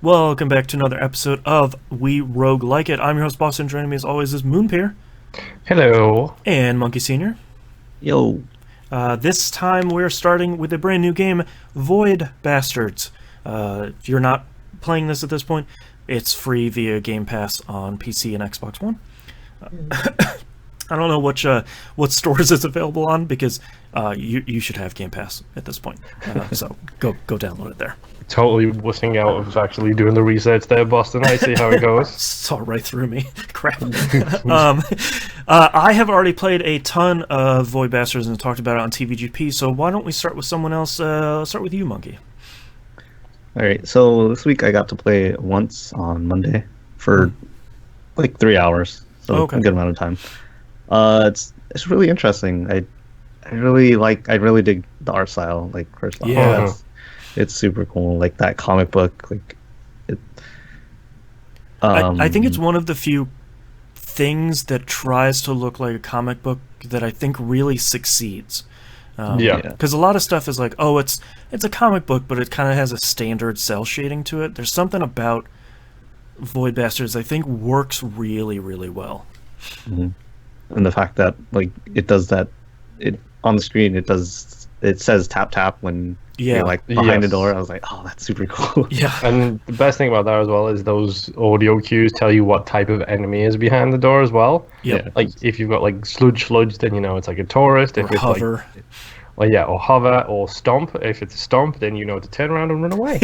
Welcome back to another episode of We Roguelike It. I'm your host, Boston. Joining me as always is Moonpeer Hello. and Monkey Senior. Yo. This time we're starting with a brand new game, Void Bastards. If you're not playing this at this point, it's free via Game Pass on PC and Xbox One. I don't know what stores it's available on because you should have Game Pass at this point. So go download it there. Totally wussing out of actually doing the research there, Boston. I see how it goes. Saw right through me. Crap. I have already played a ton of Void Bastards and talked about it on TVGP, so why don't we start with someone else? Start with you, Monkey. Alright, so this week I got to play it once on Monday for like 3 hours. So Okay. a good amount of time. It's really interesting. I really dig the art style, like first off. Yeah. It's super cool. Like that comic book, like it I think it's one of the few things that tries to look like a comic book that I think really succeeds. Yeah. Because a lot of stuff is like, oh, it's a comic book, but it kind of has a standard cell shading to it. There's something about Void Bastards I think works really, really well. and the fact that like it does that on the screen it says tap tap when you're like behind the Yes. door. I was like, oh, that's super cool. Yeah. And the best thing about that as well is those audio cues tell you what type of enemy is behind the door as well. Yep. Yeah. Like if you've got like sludge, then you know it's like a tourist. If Or it's hover. or hover or stomp. If it's a stomp, then you know to turn around and run away.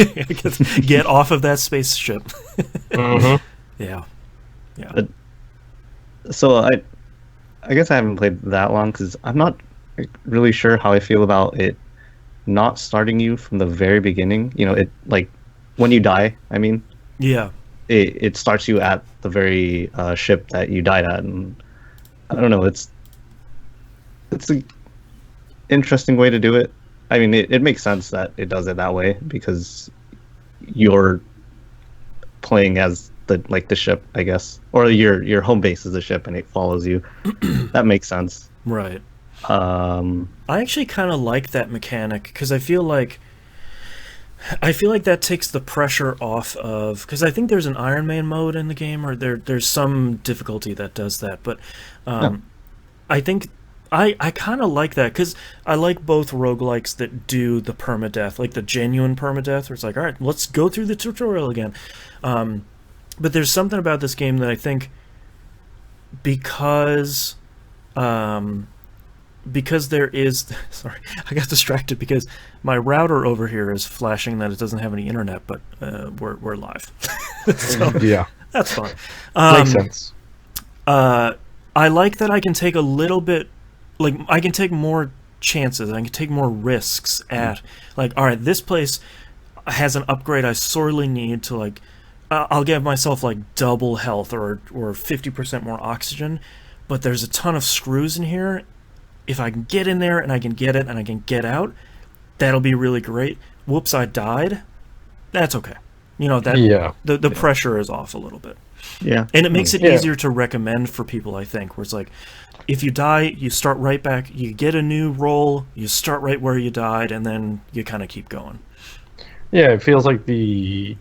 Get off of that spaceship. hmm Yeah. So I guess I haven't played that long because I'm not really sure how I feel about it not starting you from the very beginning. You know, it like when you die. I mean, Yeah. it starts you at the very ship that you died at, and I don't know. It's an interesting way to do it. I mean, it makes sense that it does it that way because you're playing as the ship, I guess, or your home base is the ship and it follows you. That makes sense. Right. Um, I actually kind of like that mechanic because I feel like that takes the pressure off of, because I think there's an Iron Man mode in the game, or there's some difficulty that does that, but I think I kind of like that because I like both roguelikes that do the permadeath, like the genuine permadeath where it's like, all right, let's go through the tutorial again. But there's something about this game that I think because there is sorry, I got distracted because my router over here is flashing that it doesn't have any internet, but we're live. So Yeah. that's fine. Makes sense. I like that I can take a little bit, like I can take more chances, I can take more risks at like, all right, this place has an upgrade I sorely need to, like I'll give myself like double health or 50% more oxygen, but there's a ton of screws in here. If I can get in there and I can get it and I can get out, that'll be really great. Whoops, I died. That's okay. You know, that Yeah. the pressure is off a little bit. yeah, And it makes it Yeah. easier to recommend for people, I think, where it's like, if you die, you start right back, you get a new roll, you start right where you died, and then you kind of keep going. Yeah, it feels like the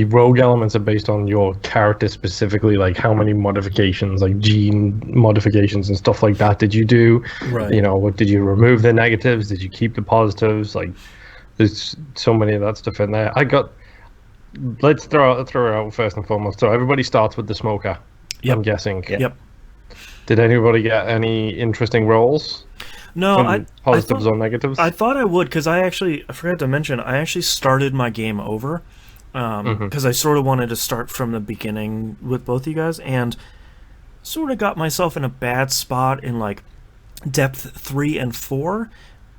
rogue elements are based on your character specifically, like how many modifications, like gene modifications and stuff like that did you do? Right. You know, what did you remove the negatives? Did you keep the positives? Like, there's so many of that stuff in there. Let's throw it out first and foremost. So everybody starts with the smoker. Yep. I'm guessing. Yeah. Yep. Did anybody get any interesting rolls? No, Positives or negatives? I thought I would, because I forgot to mention, I actually started my game over, because I sort of wanted to start from the beginning with both you guys, and sort of got myself in a bad spot in like depth 3 and 4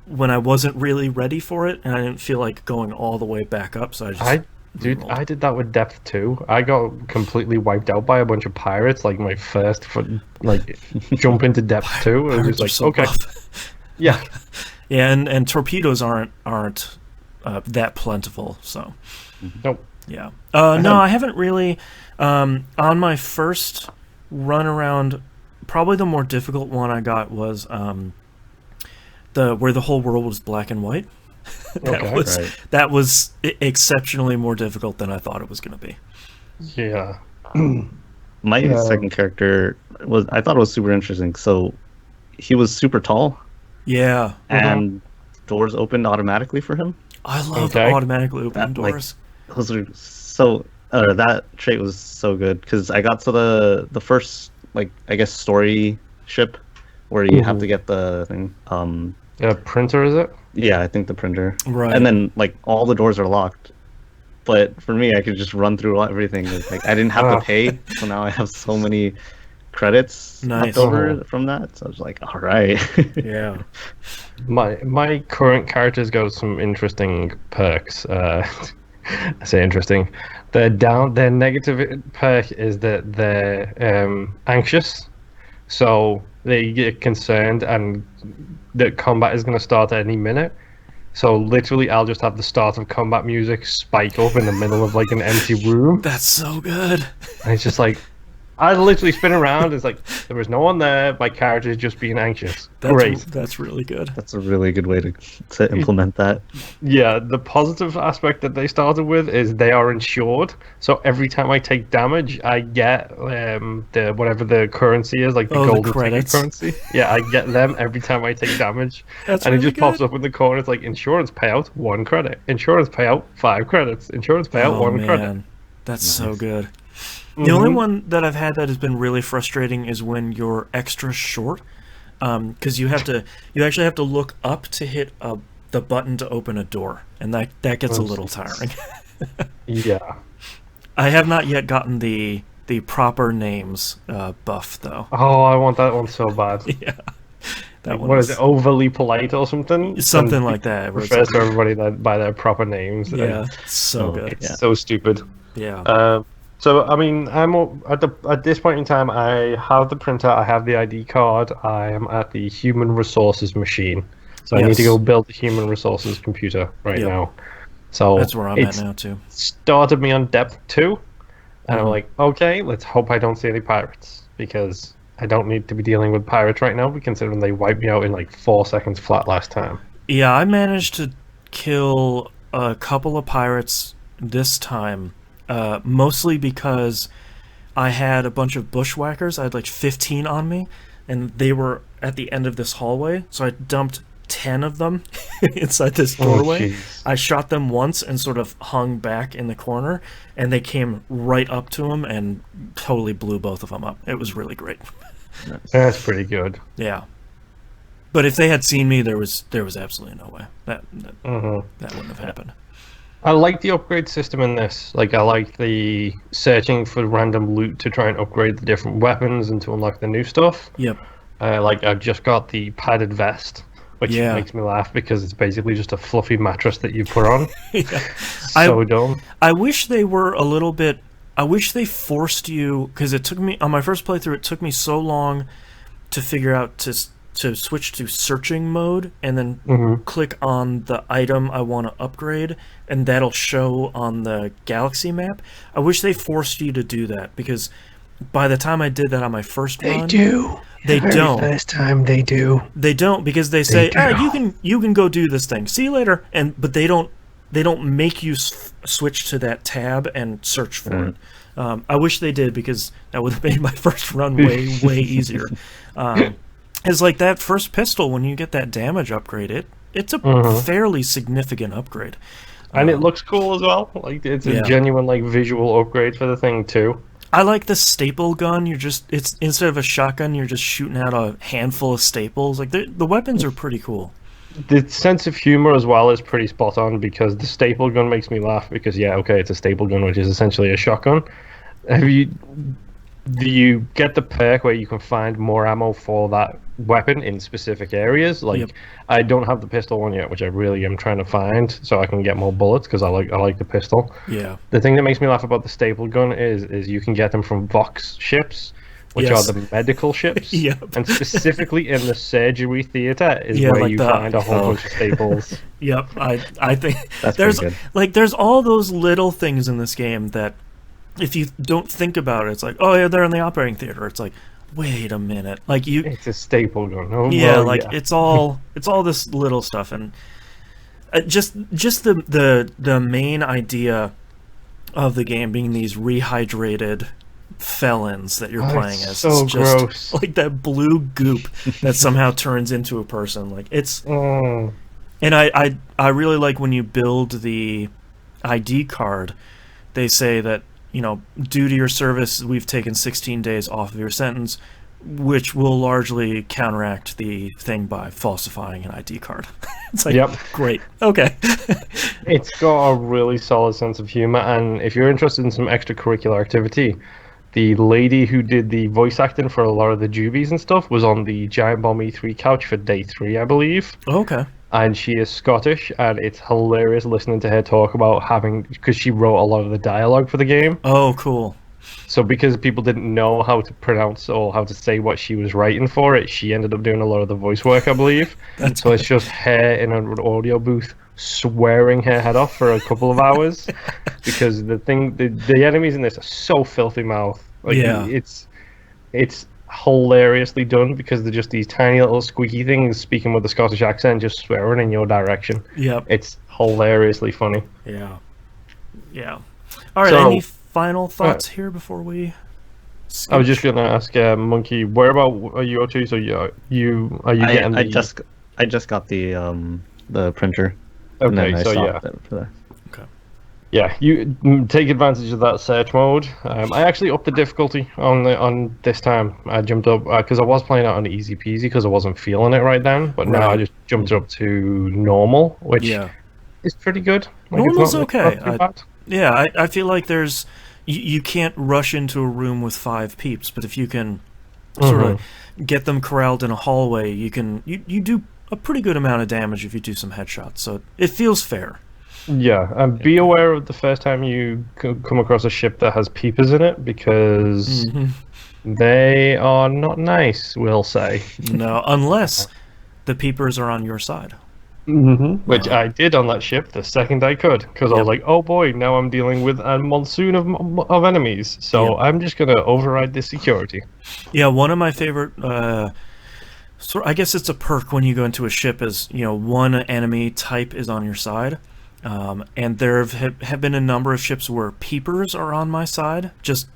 when I wasn't really ready for it, and I didn't feel like going all the way back up, so I just I did that with depth 2. I got completely wiped out by a bunch of pirates, like my first jump into depth 2. It was Pirates just are like, so okay. buff. Yeah. Yeah, and torpedoes aren't that plentiful, so Nope. yeah. No, I haven't really. On my first run around, probably the more difficult one I got was where the whole world was black and white. Okay. Right. That was exceptionally more difficult than I thought it was going to be. Yeah. My second character I thought it was super interesting. So he was super tall, Yeah, and doors opened automatically for him. I love the Okay. automatically opening That, like, doors. those are so that trait was so good because I got to the first, like, I guess story ship where you have to get the thing. Printer, is it? Yeah, I think the printer. Right. And then, like, all the doors are locked. But for me, I could just run through everything. Like, I didn't have to pay, so now I have so many credits Nice. left over from that. So I was like, all right. Yeah. My current character's got some interesting perks. I say interesting. Their negative perk is that they're anxious, so they get concerned and that combat is going to start at any minute. So literally, I'll just have the start of combat music spike up in the middle of like an empty room, That's so good. and it's just like I literally spin around. It's like there was no one there. My character is just being anxious. Great. That's really good. That's a really good way to implement that. Yeah, the positive aspect that they started with is they are insured. So every time I take damage, I get the whatever the currency is, like the the golden ticket credits. currency. Yeah, I get them every time I take damage, That's and it really just pops good. up in the corner. It's like insurance payout 1 credit, insurance payout 5 credits, insurance payout Oh 1 credit. man, that's so Nice. good. The only one that I've had that has been really frustrating is when you're extra short, because you actually have to look up to hit the button to open a door, and that gets a little tiring. Yeah. I have not yet gotten the proper names buff though. Oh, I want that one so bad. Yeah, that one What is it? Overly polite or something? something And like that. Where it's refers like, to everybody by their proper names. and yeah, so Oh, good. It's Yeah. so stupid. Yeah. So I mean, at this point in time. I have the printer, I have the ID card, I am at the human resources machine. So I need to Yes. go build the human resources computer right Yep. now. So That's where I'm it's at now too. started me on depth 2, and I'm Mhm. like, okay, let's hope I don't see any pirates because I don't need to be dealing with pirates right now, considering they wiped me out in like 4 seconds flat last time. Yeah, I managed to kill a couple of pirates this time, mostly because I had a bunch of bushwhackers. I had like 15 on me, and they were at the end of this hallway, so I dumped 10 of them inside this doorway. jeez. I shot them once and sort of hung back in the corner, and they came right up to him and totally blew both of them up. It was really great. That's pretty good. Yeah. But if they had seen me, there was absolutely no way that hmm that wouldn't have happened. I like the upgrade system in this. Like, I like the searching for random loot to try and upgrade the different weapons and to unlock the new stuff. Yep. Like, I've just got the padded vest, which Yeah. makes me laugh because it's basically just a fluffy mattress that you put on. Yeah. So dumb. I wish they were a little bit. I wish they forced you, because it took me on my first playthrough. It took me so long to figure out to switch to searching mode and then click on the item I want to upgrade, and that'll show on the galaxy map. I wish they forced you to do that, because by the time I did that on my first run, do. They don't. First time they do. They don't, because they say, do. you can go do this thing. See you later. But they don't make you switch to that tab and search for it. I wish they did, because that would have made my first run way easier. It's like that first pistol, when you get that damage upgrade, it's a fairly significant upgrade. And it looks cool as well. Like, it's a Yeah. genuine like visual upgrade for the thing too. I like the staple gun. It's instead of a shotgun, you're just shooting out a handful of staples. Like the weapons are pretty cool. The sense of humor as well is pretty spot on, because the staple gun makes me laugh because it's a staple gun, which is essentially a shotgun. Do you get the perk where you can find more ammo for that weapon in specific areas? Like, Yep. I don't have the pistol one yet, which I really am trying to find so I can get more bullets, because I like the pistol. Yeah. The thing that makes me laugh about the staple gun is you can get them from Vox ships, which Yes. are the medical ships. Yep. And specifically in the surgery theater is Yeah, where like you the- find a whole bunch of staples. Yep, I think That's there's pretty there's all those little things in this game that if you don't think about it, it's like, oh yeah, they're in the operating theater. It's like, wait a minute, like you, It's a staple gun. Oh, yeah, well, like yeah. it's all this little stuff, and just the main idea of the game being these rehydrated felons that you're playing as. So it's just gross. like that blue goop that somehow turns into a person. Like it's, and I really like when you build the ID card. They say that, you know, due to your service, we've taken 16 days off of your sentence, which will largely counteract the thing by falsifying an ID card. It's like, Yep. Great. Okay. It's got a really solid sense of humor, and if you're interested in some extracurricular activity, the lady who did the voice acting for a lot of the Jubies and stuff was on the Giant Bomb E3 couch for day 3, I believe. Okay. And she is Scottish, and it's hilarious listening to her talk about having, because she wrote a lot of the dialogue for the game. Oh, cool. So because people didn't know how to pronounce or how to say what she was writing for it, she ended up doing a lot of the voice work, I believe. So it's just her in an audio booth swearing her head off for a couple of hours because the enemies in this are so filthy mouth. Like, Yeah. it's hilariously done because they're just these tiny little squeaky things speaking with a Scottish accent, just swearing in your direction. Yep. It's hilariously funny. Yeah. Yeah. All right. So- Any final thoughts here before we? I was just gonna ask Monkey, whereabout are you up to? So are you getting I the... just got the printer. And Okay, then I so stopped yeah. it for that. Yeah, you take advantage of that search mode. I actually upped the difficulty on this time. I jumped up because I was playing it on easy peasy because I wasn't feeling it right then. But now I Right. just jumped up to normal, which Yeah. is pretty good. Like, it's Normal's not okay. too bad. Yeah. I feel like there's you can't rush into a room with 5 peeps, but if you can sort of get them corralled in a hallway, you do a pretty good amount of damage if you do some headshots. So it feels fair. Yeah, and be aware of the first time you come across a ship that has peepers in it because they are not nice, we'll say. No, unless the peepers are on your side. Which I did on that ship the second I could, because I was like, oh boy, now I'm dealing with a monsoon of enemies, so Yep. I'm just going to override this security. Yeah, one of my favorite, I guess it's a perk when you go into a ship is, you know, one enemy type is on your side. And there have been a number of ships where peepers are on my side, just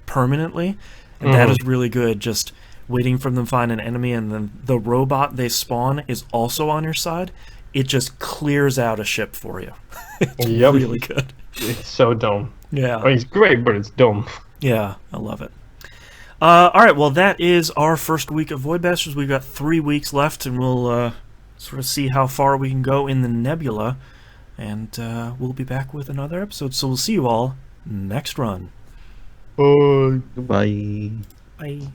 permanently. And that is really good, just waiting for them to find an enemy, and then the robot they spawn is also on your side. It just clears out a ship for you. It's Yep. really good. It's so dumb. Yeah. I mean, it's great, but it's dumb. Yeah, I love it. All right, well, that is our first week of Void Bastards. We've got 3 weeks left, and we'll sort of see how far we can go in the nebula. And we'll be back with another episode. So we'll see you all next run. Bye. Bye. Bye.